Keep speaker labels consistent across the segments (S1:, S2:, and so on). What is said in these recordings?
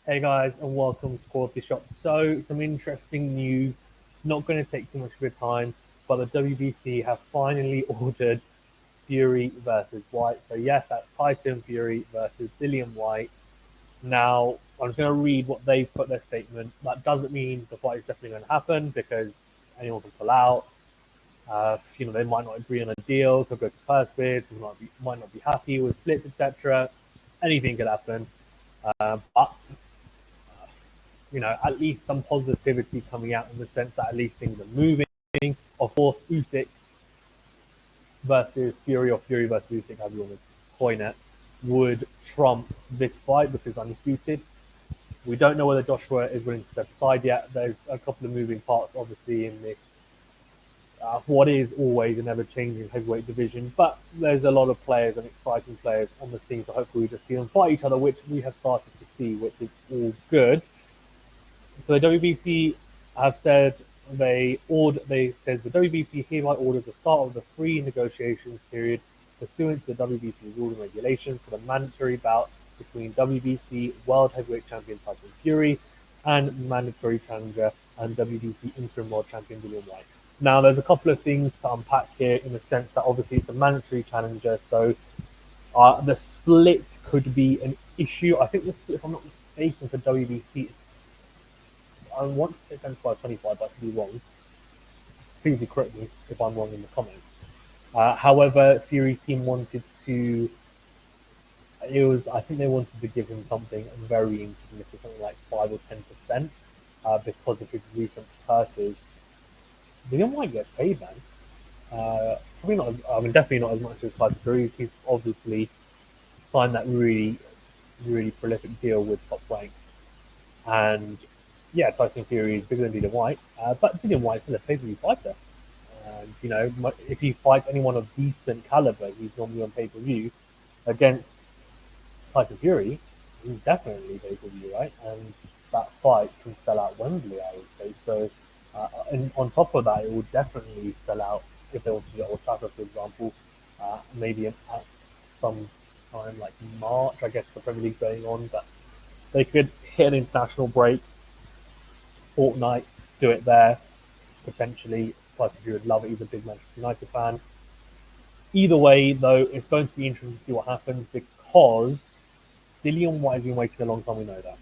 S1: Hey guys, and welcome to QualityShot. So, some interesting news. Not going to take too much of your time, but the WBC have finally ordered Fury versus White. So, yes, that's Tyson Fury versus Dillian Whyte. Now, I'm just going to read what they've put their statement. That doesn't mean the fight is definitely going to happen because anyone can pull out. They might not agree on a deal, could go to first bid, might not be happy with splits, etc. Anything could happen. But at least some positivity coming out in the sense that at least things are moving. Of course, Usyk versus Fury or Fury versus Usyk, however you want to coin it, would trump this fight because undisputed. We don't know whether Joshua is willing to step aside yet. There's a couple of moving parts, obviously, in this what is always an ever-changing heavyweight division. But there's a lot of players and exciting players on the scene, so hopefully we just see them fight each other, which we have started to see, which is all good. So the WBC have said they says the WBC hereby orders the start of the free negotiations period pursuant to the WBC rules and regulations for the mandatory bout between WBC World Heavyweight Champion Tyson Fury and mandatory challenger and WBC Interim World Champion Dillian Whyte. Now, there's a couple of things to unpack here in the sense that obviously it's a mandatory challenger, so the split could be an issue. I think the split, if I'm not mistaken, for WBC, I want to say 75-25, but I could be wrong. Please correct me if I'm wrong in the comments. However, Fury's team wanted to. I think they wanted to give him something very insignificant, something like 5 or 10%, because of his recent purses. Dillian Whyte gets paid, man. Probably not. Definitely not as much as Tyson Fury. He's obviously signed that really, really prolific deal with Top Rank, and yeah, Tyson Fury is bigger than Dillian Whyte, but Dillian Whyte's still a pay-per-view fighter. And if he fights anyone of decent caliber, he's normally on pay-per-view. Against Tyson Fury, he's definitely pay-per-view, right? And that fight can sell out Wembley, I would say. So, and on top of that, it would definitely sell out if they want to do Old Trafford, for example. Maybe at some time like March, I guess the Premier League going on, but they could hit an international break, fortnight, do it there. Potentially, Tyson Fury would love it. He's a big Manchester United fan. Either way, though, it's going to be interesting to see what happens because Dillian Whyte has been waiting a long time. We know that.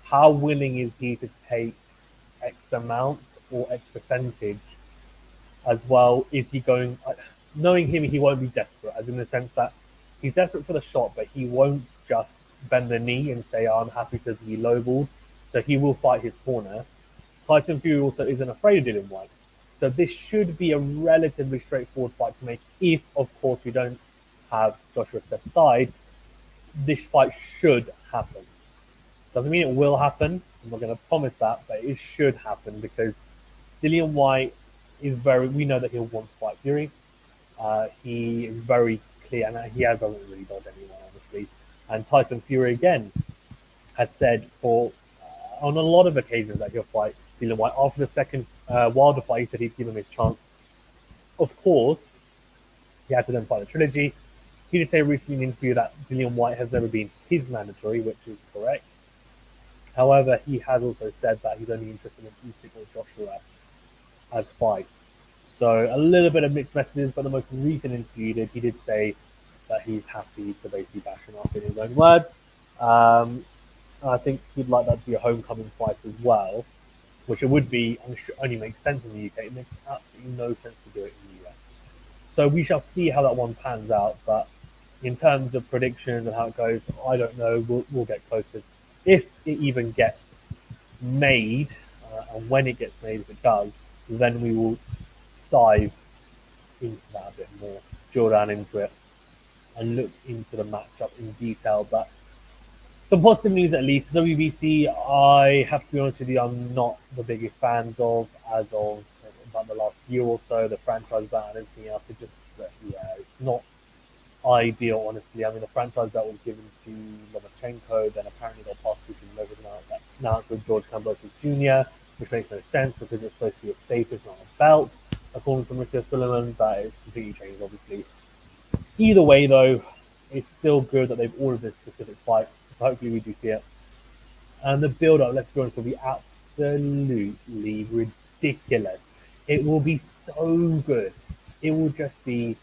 S1: How willing is he to take X amount or X percentage as well? Is he going? Knowing him, he won't be desperate, as in the sense that he's desperate for the shot, but he won't just bend the knee and say, "I'm happy to be lowballed." So he will fight his corner. Tyson Fury also isn't afraid of Dillian Whyte. So this should be a relatively straightforward fight to make if, of course, we don't have Joshua step aside. This fight should happen. Doesn't mean it will happen. I'm not going to promise that, but it should happen because Dillian Whyte is we know that he'll want to fight Fury. He is very clear, and he hasn't really dodged anyone, honestly. And Tyson Fury, again, has said on a lot of occasions that he'll fight Dillian Whyte. After the second Wilder fight, he said he'd give him his chance. Of course, he had to then fight the trilogy. He did say recently in an interview that Dillian Whyte has never been his mandatory, which is correct. However, he has also said that he's only interested in Usyk or Joshua as fights. So a little bit of mixed messages, but the most recent interview he did say that he's happy to basically bash him up in his own words. I think he'd like that to be a homecoming fight as well, which it would be, and should only make sense in the UK. It makes absolutely no sense to do it in the US. So we shall see how that one pans out. But in terms of predictions and how it goes, I don't know. We'll get closer. If it even gets made, and when it gets made, if it does, then we will dive into that a bit more, drill down into it, and look into the matchup in detail. But some positive news at least. WBC, I have to be honest with you, I'm not the biggest fan of as of about the last year or so. The franchise belt and everything else, it's not ideal, honestly. I mean, the franchise belt was given to Lomachenko, then apparently they'll pass it to now it's with George Kambosos Jr., which makes no sense because it's supposed to be a status, not a belt, according to Mr. Sullivan, but it's completely changed, obviously. Either way, though, it's still good that they've ordered this specific fight. So hopefully we do see it. And the build-up, let's be honest, will be absolutely ridiculous. It will be so good. It will just be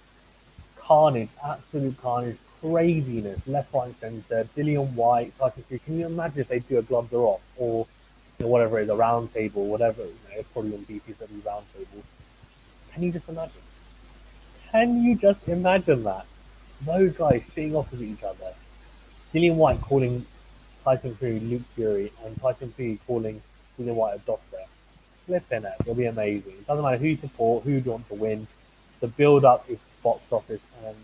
S1: carnage, absolute carnage, craziness, left, right, and centre. Dillian Whyte, Tyson Fury. Can you imagine if they do a gloves are off or whatever it is, a round table, whatever, it's probably on BPW round table. Can you just imagine? Can you just imagine that? Those guys sitting opposite each other. Dillian Whyte calling Tyson Fury Luke Fury and Tyson Fury calling Dillian Whyte a doctor. Flipping it. It'll be amazing. It doesn't matter who you support, who you want to win. The build up is box office and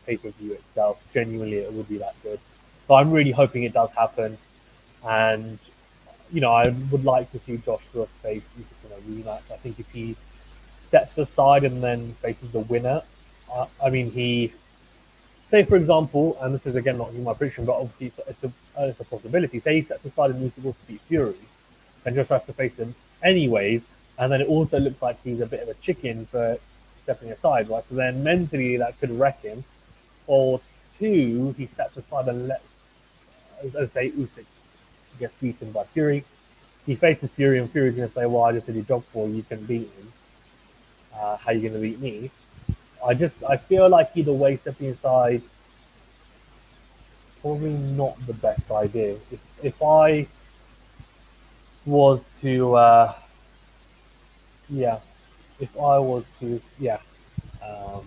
S1: pay per view itself. Genuinely, it would be that good. So I'm really hoping it does happen. And I would like to see Joshua face a rematch. I think if he steps aside and then faces the winner, I mean, say for example, and this is again not my prediction, but obviously it's a possibility. Say he steps aside and moves towards to beat Fury, and just has to face him anyways, and then it also looks like he's a bit of a chicken for stepping aside, right? So then mentally that could wreck him. Or two, he steps aside and lets, as say, Usyk gets beaten by Fury. He faces Fury, and Fury's going to say, "Well, I just did your job for you. You can beat him. How are you going to beat me?" I feel like either way, stepping aside, probably not the best idea. If I was to, yeah, if I was to, yeah, um,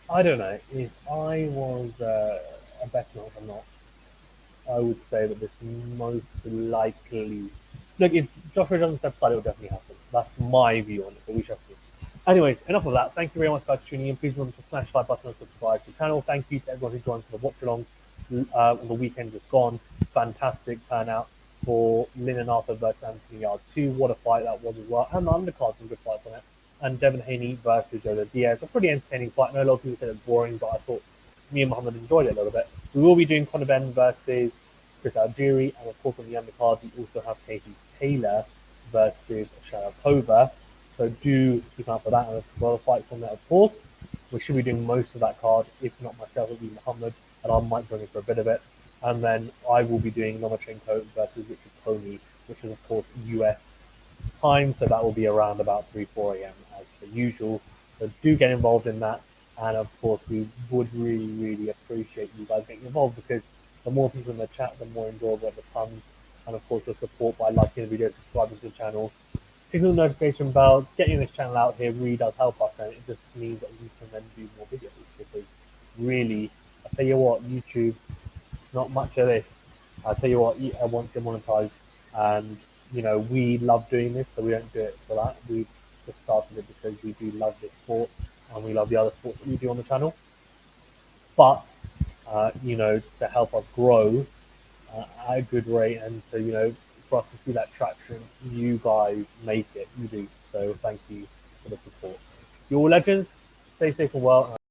S1: I don't know. If I was a betting or not, I would say that this most likely. Look, if Joshua doesn't step aside, it will definitely happen. That's my view on it, but we shall see. Anyways, enough of that. Thank you very much, guys, for tuning in. Please remember to smash the like button and subscribe to the channel. Thank you to everyone who joined for the watch along on the weekend just gone. Fantastic turnout for Lynn and Arthur versus Anthony Yard 2. What a fight that was as well. And the undercard, some good fights on it. And Devin Haney versus Joe Diaz. A pretty entertaining fight. I know a lot of people said it was boring, but I thought me and Muhammad enjoyed it a little bit. We will be doing Conor Ben versus Chris Algieri, and of course on the undercard we also have Katie Taylor versus Sharapova. So do keep out for that, and there's other fights on there, of course. We should be doing most of that card. If not myself, it'll be Muhammad, and I might bring it for a bit of it. And then I will be doing Lomachenko versus Richard Coney, which is of course US time, so that will be around about 3-4 a.m. as per usual. So do get involved in that, and of course we would really appreciate you guys getting involved, because the more people in the chat, the more enjoyable it becomes. And of course, the support by liking the video, subscribing to the channel, clicking the notification bell, getting this channel out here really does help us, and it just means that we can then do more videos. Because really, I tell you what, YouTube, not much of this. I tell you what, I want to monetize, and we love doing this, so we don't do it for that. We just started it because we do love this sport, and we love the other sports that we do on the channel. But to help us grow at a good rate, and to for us to see that traction, you guys make it. You do. So thank you for the support. You're all legends. Stay safe and well.